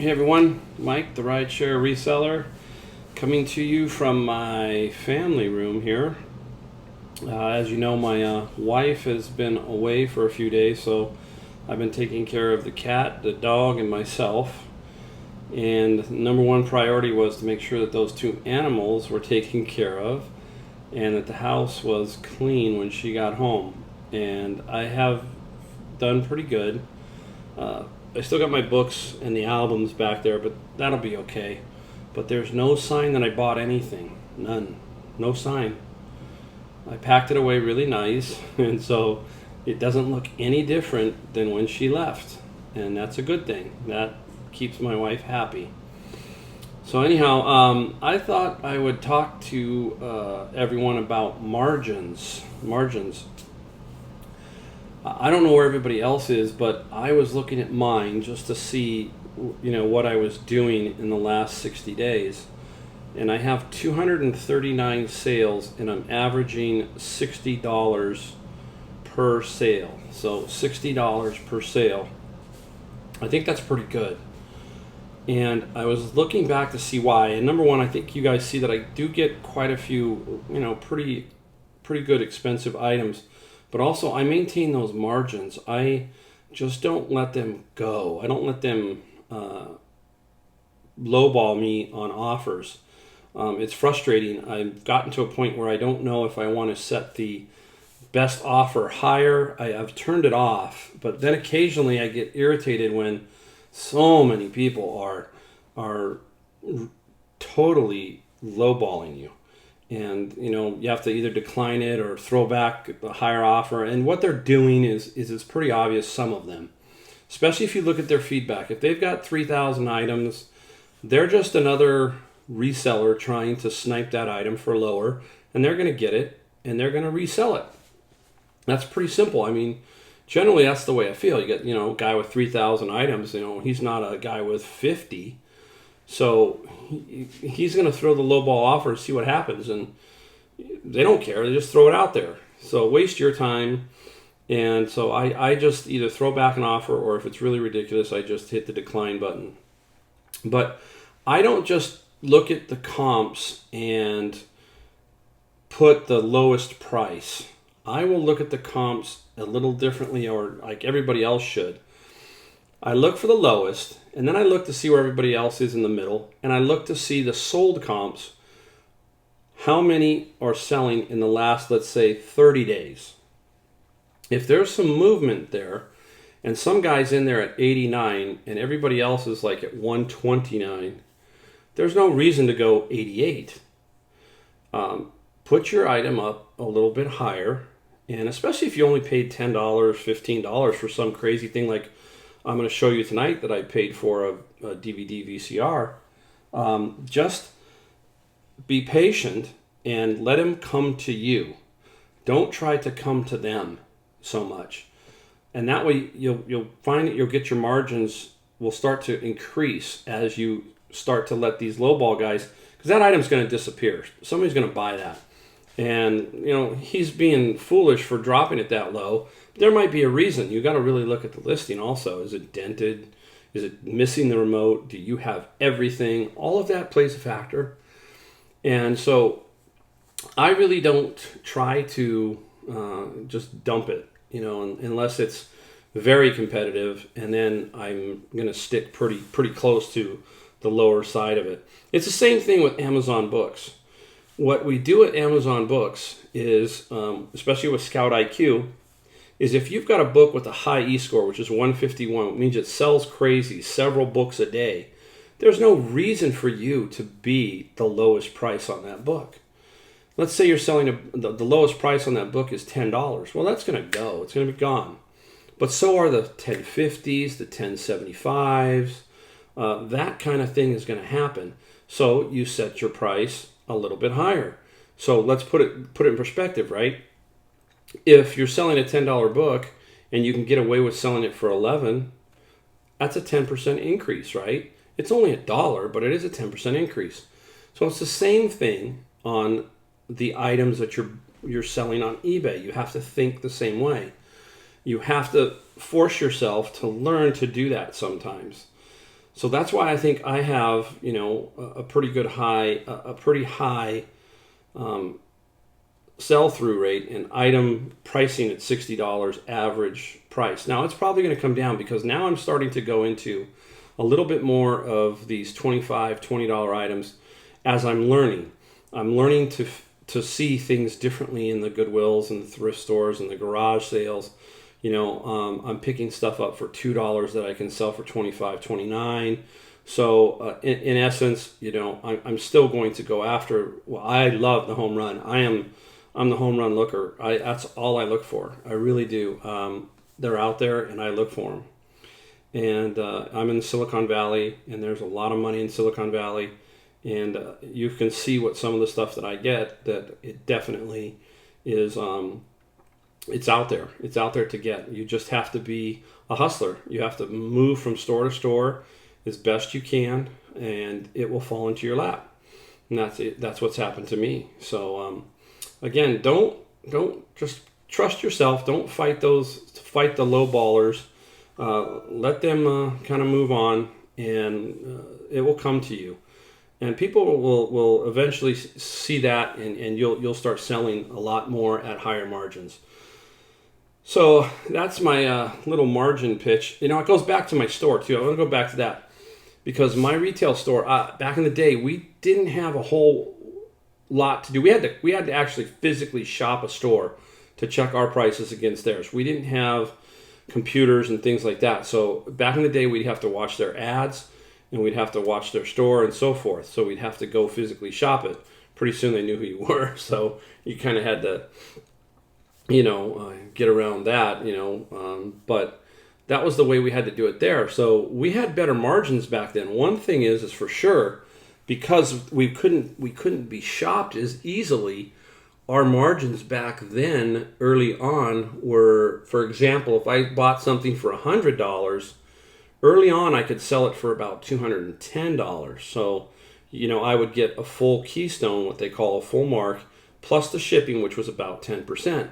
Hey everyone, Mike, the rideshare reseller, coming to you from my family room here. As you know, my wife has been away for a few days, so I've been taking care of the cat, the dog, and myself. And number one priority was to make sure that those two animals were taken care of and that the house was clean when she got home. And I have done pretty good. I still got my books and the albums back there, but that'll be okay. But there's no sign that I bought anything. None. No sign. I packed it away really nice, and so it doesn't look any different than when she left. And that's a good thing. That keeps my wife happy. So anyhow, I thought I would talk to everyone about margins. Margins. I don't know where everybody else is, but I was looking at mine just to see, what I was doing in the last 60 days. And I have 239 sales, and I'm averaging $60 per sale. So $60 per sale. I think that's pretty good. And I was looking back to see why. And number one, I think you guys see that I do get quite a few, pretty good expensive items. But also, I maintain those margins. I just don't let them go. I don't let them lowball me on offers. It's frustrating. I've gotten to a point where I don't know if I want to set the best offer higher. I've turned it off. But then occasionally I get irritated when so many people are totally lowballing you. And you have to either decline it or throw back the higher offer. And what they're doing is it's pretty obvious, some of them, especially if you look at their feedback. If they've got 3,000 items, they're just another reseller trying to snipe that item for lower, and they're going to get it and they're going to resell it. That's pretty simple. I mean, generally that's the way I feel. You get a guy with 3,000 items. He's not a guy with 50. So he's going to throw the lowball offer and see what happens, and they don't care. They just throw it out there. So waste your time. And so I just either throw back an offer, or if it's really ridiculous, I just hit the decline button. But I don't just look at the comps and put the lowest price. I will look at the comps a little differently, or like everybody else should. I look for the lowest, and then I look to see where everybody else is in the middle, and I look to see the sold comps, how many are selling in the last, let's say, 30 days. If there's some movement there, and some guy's in there at 89, and everybody else is like at 129, there's no reason to go 88. Put your item up a little bit higher, and especially if you only paid $10, $15 for some crazy thing like I'm going to show you tonight that I paid for a DVD VCR. Just be patient and let them come to you. Don't try to come to them so much. And that way you'll find that you'll get your margins will start to increase as you start to let these lowball guys, because that item's going to disappear. Somebody's going to buy that. And, he's being foolish for dropping it that low. There might be a reason. You got to really look at the listing also. Is it dented? Is it missing the remote? Do you have everything? All of that plays a factor. And so I really don't try to just dump it, unless it's very competitive. And then I'm going to stick pretty close to the lower side of it. It's the same thing with Amazon Books. What we do at Amazon Books is, especially with Scout IQ, is if you've got a book with a high E-score, which is 151, which means it sells crazy, several books a day, there's no reason for you to be the lowest price on that book. Let's say you're selling the lowest price on that book is $10. Well, that's going to go. It's going to be gone. But so are the 1050s, the 1075s. That kind of thing is going to happen. So you set your price a little bit higher. So let's put it in perspective, right? If you're selling a $10 book and you can get away with selling it for $11, that's a 10% increase, right? It's only $1, but it is a 10% increase. So it's the same thing on the items that you're selling on eBay. You have to think the same way. You have to force yourself to learn to do that sometimes. So that's why I think I have, you know, a pretty good high, a pretty high sell-through rate and item pricing at $60 average price. Now it's probably going to come down because now I'm starting to go into a little bit more of these $25, $20 items as I'm learning. I'm learning to see things differently in the Goodwills and the thrift stores and the garage sales. You know, I'm picking stuff up for $2 that I can sell for $25, $29. So in essence, you know, I'm still going to go after. Well, I love the home run. I'm the home run looker. That's all I look for. I really do. They're out there, and I look for them. And I'm in Silicon Valley, and there's a lot of money in Silicon Valley. And you can see what some of the stuff that I get, that it definitely is, it's out there. It's out there to get. You just have to be a hustler. You have to move from store to store as best you can, and it will fall into your lap. And that's it. That's what's happened to me. So again, don't just trust yourself. Don't fight the low ballers. Let them kind of move on, and it will come to you. And people will eventually see that, and you'll start selling a lot more at higher margins. So that's my little margin pitch. You know, it goes back to my store too. I want to go back to that because my retail store back in the day, we didn't have a whole lot to do. We had to actually physically shop a store to check our prices against theirs. We didn't have computers and things like that. So back in the day, we'd have to watch their ads, and we'd have to watch their store and so forth. So we'd have to go physically shop it. Pretty soon they knew who you were, so you kind of had to, you know, get around that, you know. But that was the way we had to do it there. So we had better margins back then. One thing is for sure, because we couldn't be shopped as easily. Our margins back then, early on, were, for example, if I bought something for $100. Early on, I could sell it for about $210. So, you know, I would get a full Keystone, what they call a full mark, plus the shipping, which was about 10%.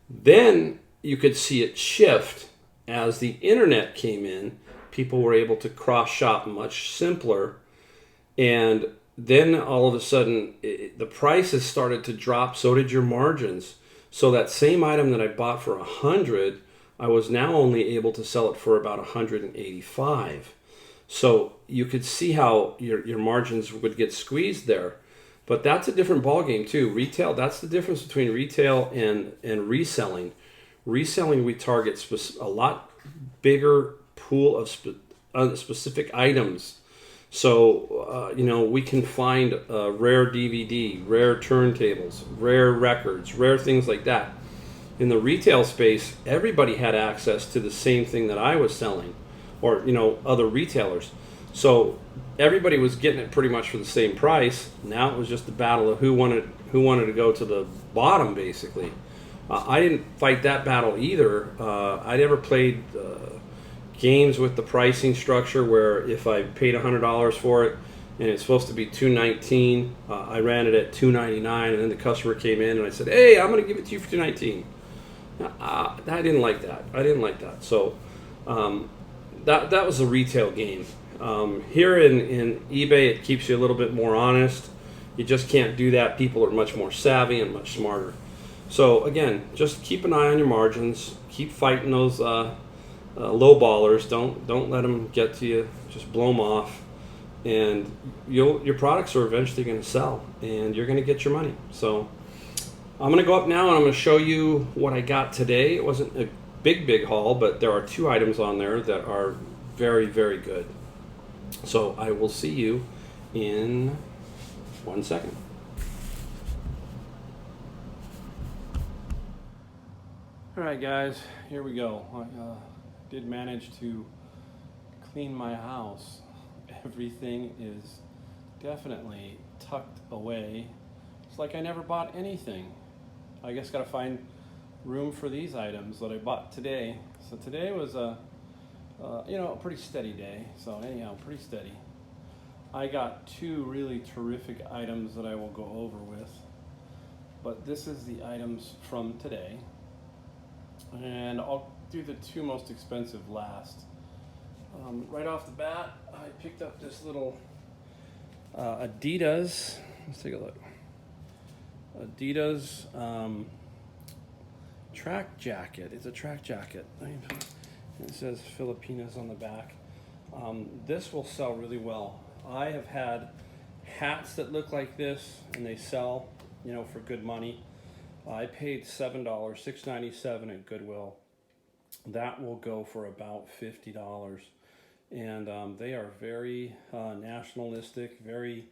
Then you could see it shift as the internet came in. People were able to cross shop much simpler, and then all of a sudden the prices started to drop. So did your margins. So that same item that I bought for $100, I was now only able to sell it for about $185. So you could see how your margins would get squeezed there. But that's a different ballgame too. Retail, that's the difference between retail and reselling. Reselling, we target a lot bigger pool of specific items. So, you know, we can find rare DVD, rare turntables, rare records, rare things like that. In the retail space, everybody had access to the same thing that I was selling, or, you know, other retailers. So everybody was getting it pretty much for the same price. Now it was just the battle of who wanted to go to the bottom, basically. I didn't fight that battle either. I never played games with the pricing structure where if I paid $100 for it and it's supposed to be $219, I ran it at $299, and then the customer came in and I said, "Hey, I'm going to give it to you for $219." I didn't like that. So that was a retail game. Here in eBay, it keeps you a little bit more honest. You just can't do that. People are much more savvy and much smarter. So again, just keep an eye on your margins. Keep fighting those low ballers. Don't let them get to you. Just blow them off, and your products are eventually going to sell, and you're going to get your money. So I'm going to go up now, and I'm going to show you what I got today. It wasn't a big haul, but there are 2 items on there that are very, very good. So I will see you in 1 second. All right, guys, here we go. I did manage to clean my house. Everything is definitely tucked away. It's like I never bought anything. I guess got to find room for these items that I bought today. So today was a pretty steady day. So anyhow, pretty steady. I got 2 really terrific items that I will go over with. But this is the items from today. And I'll do the 2 most expensive last. Right off the bat, I picked up this little Adidas. Let's take a look. Adidas track jacket. It's a track jacket. It says Filipinas on the back. This will sell really well. I have had hats that look like this, and they sell, for good money. I paid $7, $6.97 at Goodwill. That will go for about $50, and they are very nationalistic, very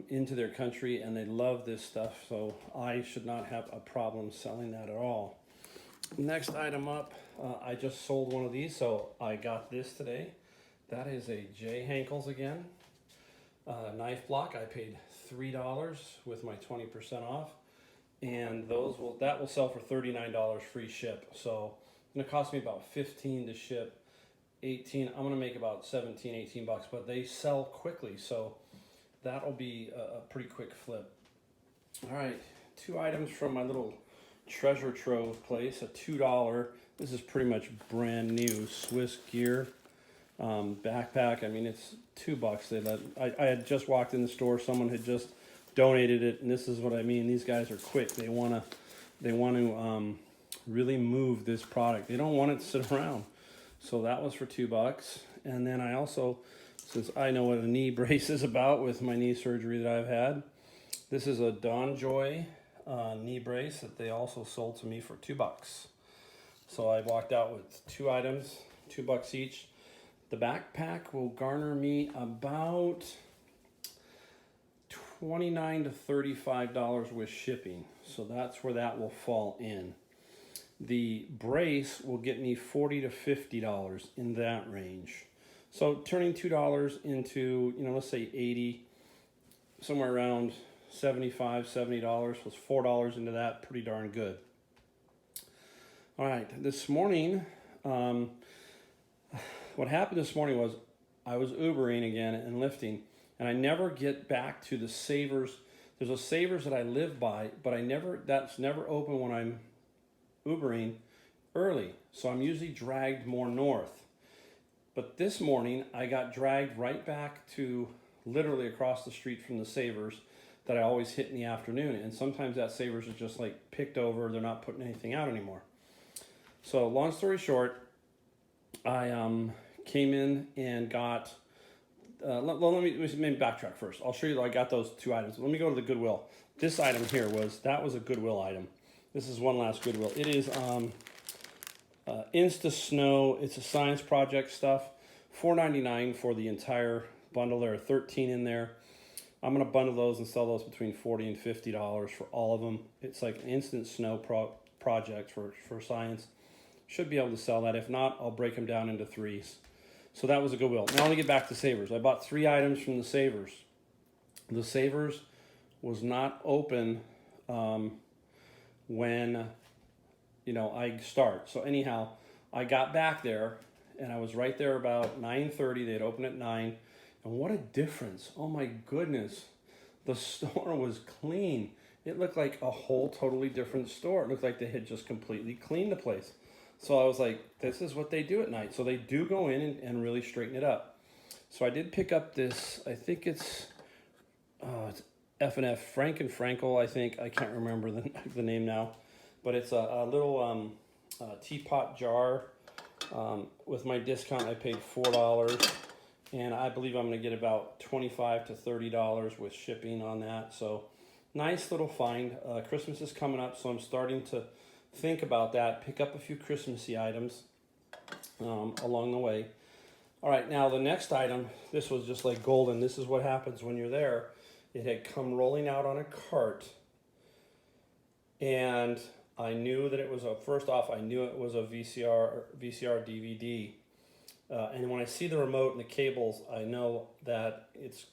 into their country, and they love this stuff. So I should not have a problem selling that at all. Next item up, I just sold one of these, so I got this today. That is a J. Henckels again. Knife block. I paid $3 with my 20% off, and that will sell for $39 free ship. So it's gonna cost me about $15 to ship. 18. I'm gonna make about 17, 18 bucks, but they sell quickly, so that'll be a pretty quick flip. All right, 2 items from my little treasure trove place. A $2. This is pretty much brand new Swiss Gear backpack. I mean, it's $2. I had just walked in the store. Someone had just donated it, and this is what I mean. These guys are quick. They want to really move this product. They don't want it to sit around. So that was for $2. And then I also, since I know what a knee brace is about with my knee surgery that I've had, this is a DonJoy knee brace that they also sold to me for $2. So I walked out with 2 items, $2 each. The backpack will garner me about $29 to $35 with shipping. So that's where that will fall in. The brace will get me $40 to $50 in that range. So turning $2 into, let's say 80, somewhere around $75, $70 plus $4 into that, pretty darn good. All right, this morning, what happened this morning was I was Ubering again and lifting, and I never get back to the Savers. There's a Savers that I live by, but that's never open when I'm Ubering early. So I'm usually dragged more north. But this morning I got dragged right back to literally across the street from the Savers that I always hit in the afternoon. And sometimes that Savers is just like picked over. They're not putting anything out anymore. So long story short, I came in and got, let me maybe backtrack first. I'll show you that I got those 2 items. Let me go to the Goodwill. This item here that was a Goodwill item. This is one last Goodwill. It is Insta Snow. It's a science project stuff. $4.99 for the entire bundle. There are 13 in there. I'm going to bundle those and sell those between $40 and $50 for all of them. It's like an instant snow project for science. Should be able to sell that. If not, I'll break them down into 3s. So that was a Goodwill. Now let me get back to Savers. I bought 3 items from the Savers. The Savers was not open when I start. So anyhow, I got back there and I was right there about 9:30. They'd open at 9. And what a difference. Oh my goodness. The store was clean. It looked like a whole totally different store. It looked like they had just completely cleaned the place. So I was like, this is what they do at night. So they do go in and really straighten it up. So I did pick up this, I think it's F&F, Frank and Frankel, I think. I can't remember the name now. But it's a little teapot jar. With my discount, I paid $4. And I believe I'm going to get about $25 to $30 with shipping on that. So nice little find. Christmas is coming up, so I'm starting to think about that. Pick up a few Christmassy items along the way. All right, now the next item, this was just like golden. This is what happens when you're there. It had come rolling out on a cart. And I knew that it was first off, I knew it was a VCR DVD. And when I see the remote and the cables, I know that it's,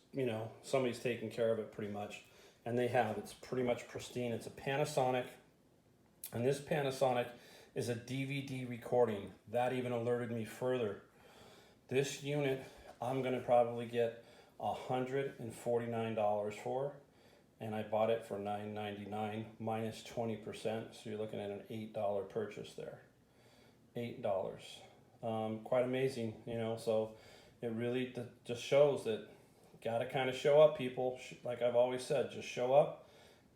somebody's taking care of it pretty much. And they have. It's pretty much pristine. It's a Panasonic. And this Panasonic is a DVD recording. That even alerted me further. This unit, I'm going to probably get $149 for. And I bought it for $9.99 minus 20%. So you're looking at an $8 purchase there. $8. Quite amazing, you know. So it really just shows that got to kind of show up, people. Like I've always said, just show up.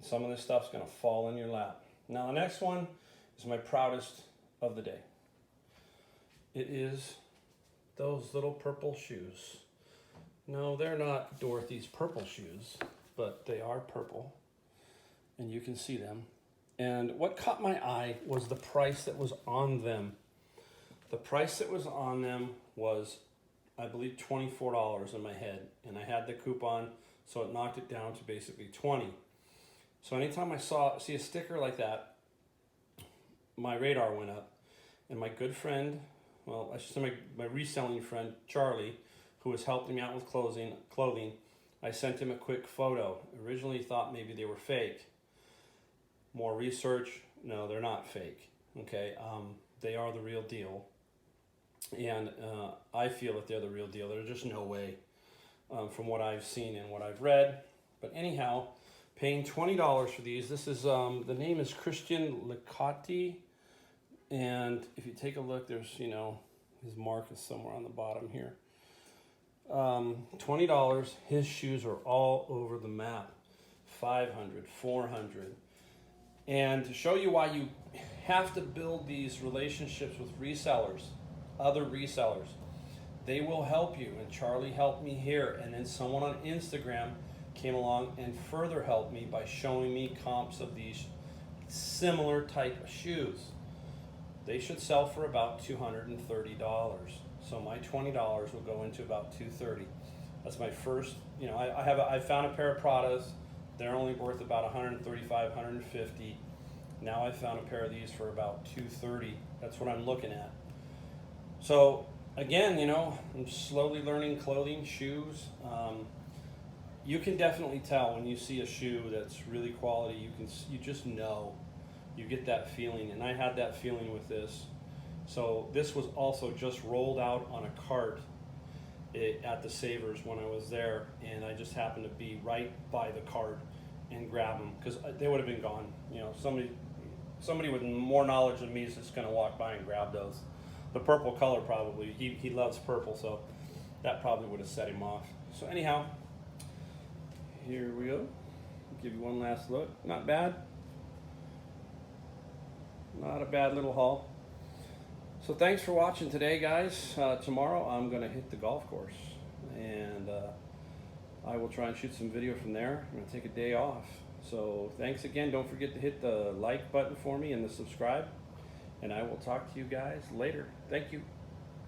Some of this stuff's going to fall in your lap. Now the next one is my proudest of the day. It is those little purple shoes. No, they're not Dorothy's purple shoes, but they are purple, and you can see them. And what caught my eye was the price that was on them. The price that was on them was, I believe, $24 in my head, and I had the coupon, so it knocked it down to basically 20. So anytime I see a sticker like that, my radar went up, and my good friend, well, I should say my reselling friend Charlie, who was helping me out with clothing, I sent him a quick photo. Originally thought maybe they were fake. More research, no, they're not fake. Okay, they are the real deal, and I feel that they're the real deal. There's just no way, from what I've seen and what I've read. But anyhow, paying $20 for these. This is the name is Christian Licotti, and if you take a look, there's his mark is somewhere on the bottom here. $20. His shoes are all over the map. 500, 400. And to show you why you have to build these relationships with resellers, other resellers, they will help you. And Charlie helped me here. And then someone on Instagram came along and further helped me by showing me comps of these similar type of shoes. They should sell for about $230. So my $20 will go into about $230. That's my first, I found a pair of Pradas. They're only worth about $135, $150. Now I found a pair of these for about $230. That's what I'm looking at. So again, I'm slowly learning clothing, shoes. You can definitely tell when you see a shoe that's really quality. You just know, you get that feeling, and I had that feeling with this. So this was also just rolled out on a cart at the Savers when I was there, and I just happened to be right by the cart and grab them because they would have been gone. Somebody with more knowledge than me is just going to walk by and grab those. The purple color probably, he loves purple, so that probably would have set him off. So anyhow, here we go. I'll give you one last look. Not bad. Not a bad little haul. So thanks for watching today, guys. Tomorrow I'm going to hit the golf course, and I will try and shoot some video from there. I'm going to take a day off. So thanks again. Don't forget to hit the like button for me and the subscribe, and I will talk to you guys later. Thank you.